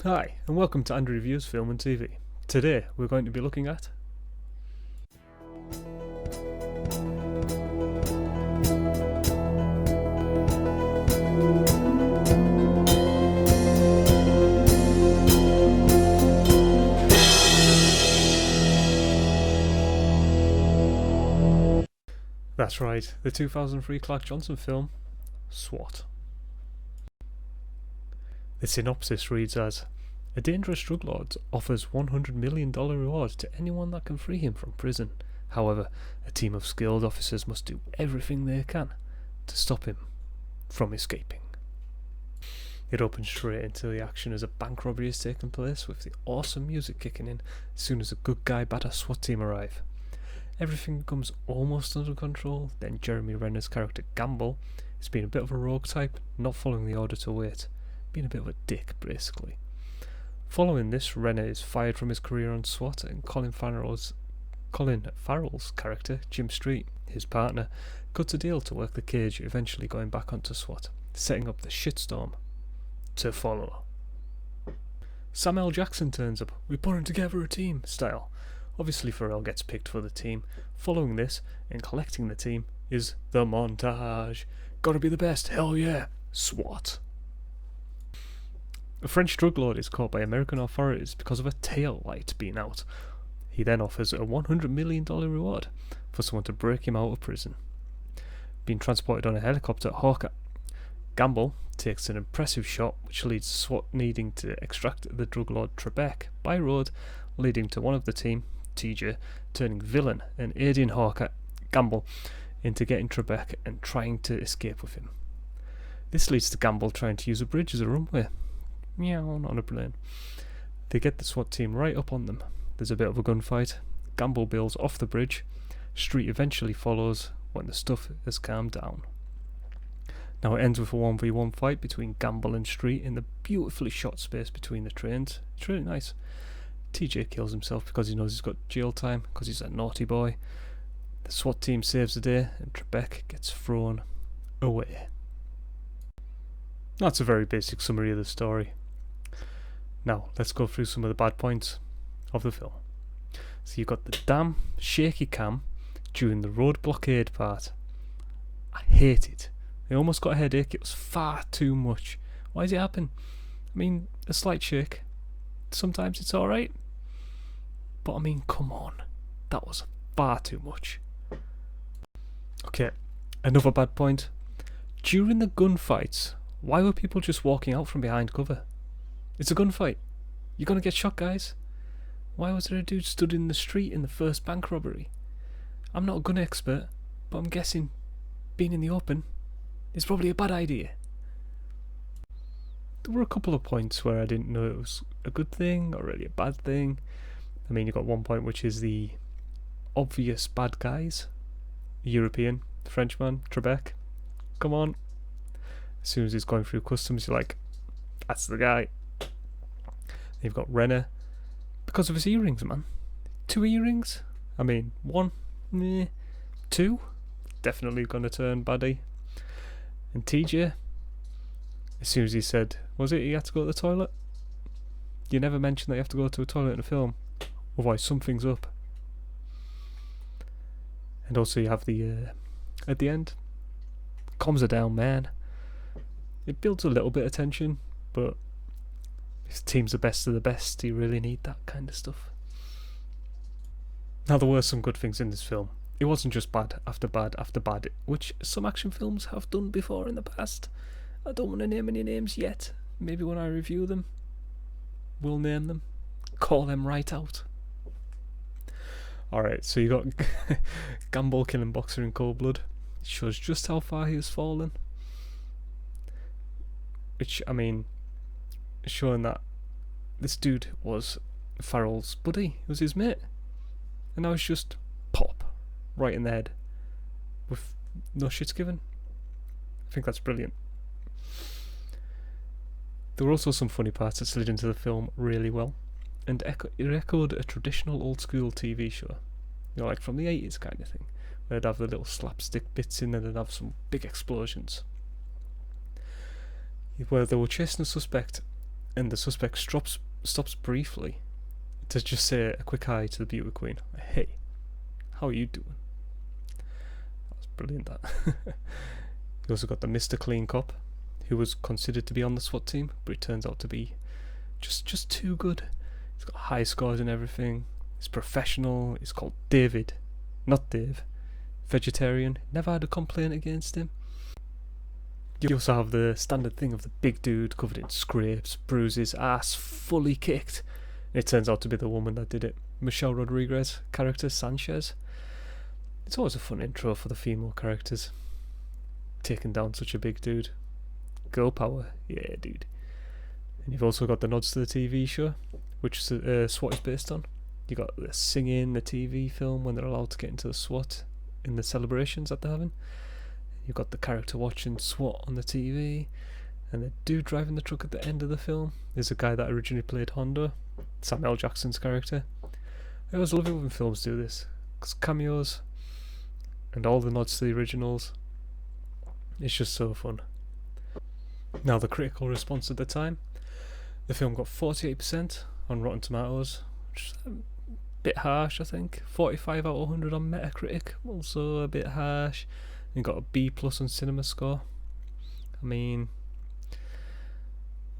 Hi, and welcome to Andrew Reviews Film and TV. Today we're going to be looking at That's right, the 2003 Clark Johnson film, S.W.A.T. The synopsis reads as, a dangerous drug lord offers $100 million reward to anyone that can free him from prison. However, a team of skilled officers must do everything they can to stop him from escaping. It opens straight into the action as a bank robbery is taking place, with the awesome music kicking in as soon as a good guy badass SWAT team arrive. Everything becomes almost under control, then Jeremy Renner's character Gumball is being a bit of a rogue type, not following the order to wait, being a bit of a dick basically. Following this, Renner is fired from his career on SWAT, and Colin Farrell's character, Jim Street, his partner, cuts a deal to work the cage, eventually going back onto SWAT, setting up the shitstorm to follow. Samuel Jackson turns up, we're putting together a team style. Obviously Farrell gets picked for the team. Following this, and collecting the team, is the montage. Gotta be the best, hell yeah, SWAT. A French drug lord is caught by American authorities because of a tail light being out. He then offers a $100 million reward for someone to break him out of prison. Being transported on a helicopter, Hawker Gumball takes an impressive shot, which leads SWAT needing to extract the drug lord Trebek by road, leading to one of the team, TJ, turning villain and aiding Hawker Gumball into getting Trebek and trying to escape with him. This leads to Gumball trying to use a bridge as a runway. Meow, not on a plane. They get the SWAT team right up on them. There's a bit of a gunfight. Gumball bails off the bridge. Street eventually follows when the stuff has calmed down. Now it ends with a 1v1 fight between Gumball and Street in the beautifully shot space between the trains. It's really nice. TJ kills himself because he knows he's got jail time, because he's a naughty boy. The SWAT team saves the day and Trebek gets thrown away. That's a very basic summary of the story. Now let's go through some of the bad points of the film. So you've got the damn shaky cam during the road blockade part. I hate it. I almost got a headache. It was far too much. Why does it happen? I mean, a slight shake. Sometimes it's alright. But I mean, come on. That was far too much. Okay, another bad point. During the gunfights, why were people just walking out from behind cover? It's a gunfight. You're gonna get shot, guys. Why was there a dude stood in the street in the first bank robbery? I'm not a gun expert, but I'm guessing being in the open is probably a bad idea. There were a couple of points where I didn't know it was a good thing or really a bad thing. I mean, you've got one point which is the obvious bad guys. European, Frenchman, Trebek. Come on. As soon as he's going through customs, you're like, that's the guy. You've got Renner. Because of his earrings, man. 2 earrings? I mean, 1? Meh. 2? Definitely gonna turn baddie. And TJ, as soon as he said, was it he had to go to the toilet? You never mention that you have to go to a toilet in a film. Otherwise something's up. And also you have the, at the end, comms are down, man. It builds a little bit of tension, but his team's the best of the best. You really need that kind of stuff. Now there were some good things in this film. It wasn't just bad after bad after bad, which some action films have done before in the past. I don't want to name any names yet. Maybe when I review them, we'll name them. Call them right out. Alright, so you got Gumball killing Boxer in cold blood. It shows just how far he has fallen. Which, I mean, showing that this dude was Farrell's buddy, he was his mate. And now it's just pop, right in the head, with no shits given. I think that's brilliant. There were also some funny parts that slid into the film really well, and it echoed a traditional old school TV show, you know, like from the 80s kind of thing, where they'd have the little slapstick bits in and they'd have some big explosions. Where they were chasing a suspect, and the suspect stops briefly to just say a quick hi to the beauty queen. Hey, how are you doing? That was brilliant, that. You also got the Mr. Clean Cop, who was considered to be on the SWAT team, but it turns out to be just too good. He's got high scores and everything. He's professional. He's called David, not Dave. Vegetarian. Never had a complaint against him. You also have the standard thing of the big dude covered in scrapes, bruises, ass fully kicked. And it turns out to be the woman that did it. Michelle Rodriguez character, Sanchez. It's always a fun intro for the female characters. Taking down such a big dude. Girl power. Yeah, dude. And you've also got the nods to the TV show, which SWAT is based on. You got the singing, the TV film when they're allowed to get into the SWAT in the celebrations that they're having. You've got the character watching SWAT on the TV, and the dude driving the truck at the end of the film is a guy that originally played Hondo, Samuel L. Jackson's character. I always love it when films do this, because cameos and all the nods to the originals, it's just so fun. Now, the critical response at the time, the film got 48% on Rotten Tomatoes, which is a bit harsh, I think. 45 out of 100 on Metacritic, also a bit harsh. And got a B+ on Cinema Score. I mean,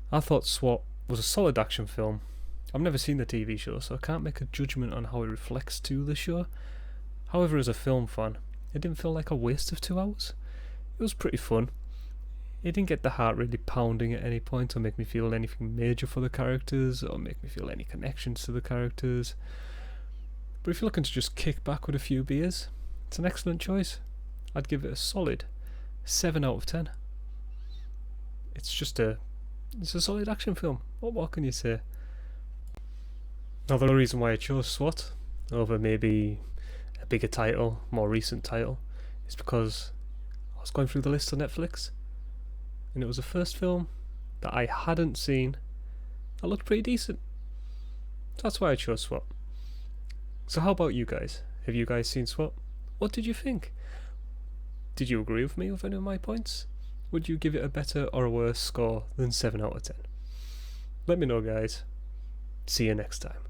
I thought SWAT was a solid action film. I've never seen the TV show, so I can't make a judgment on how it reflects to the show. However, as a film fan, it didn't feel like a waste of 2 hours. It was pretty fun. It didn't get the heart really pounding at any point or make me feel anything major for the characters or make me feel any connections to the characters. But if you're looking to just kick back with a few beers, it's an excellent choice. I'd give it a solid 7 out of 10. It's a solid action film. What more can you say? Now, the reason why I chose SWAT over maybe a bigger title, more recent title, is because I was going through the list on Netflix, and it was the first film that I hadn't seen that looked pretty decent. So that's why I chose SWAT. So how about you guys? Have you guys seen SWAT? What did you think? Did you agree with me with any of my points? Would you give it a better or a worse score than 7 out of 10? Let me know, guys. See you next time.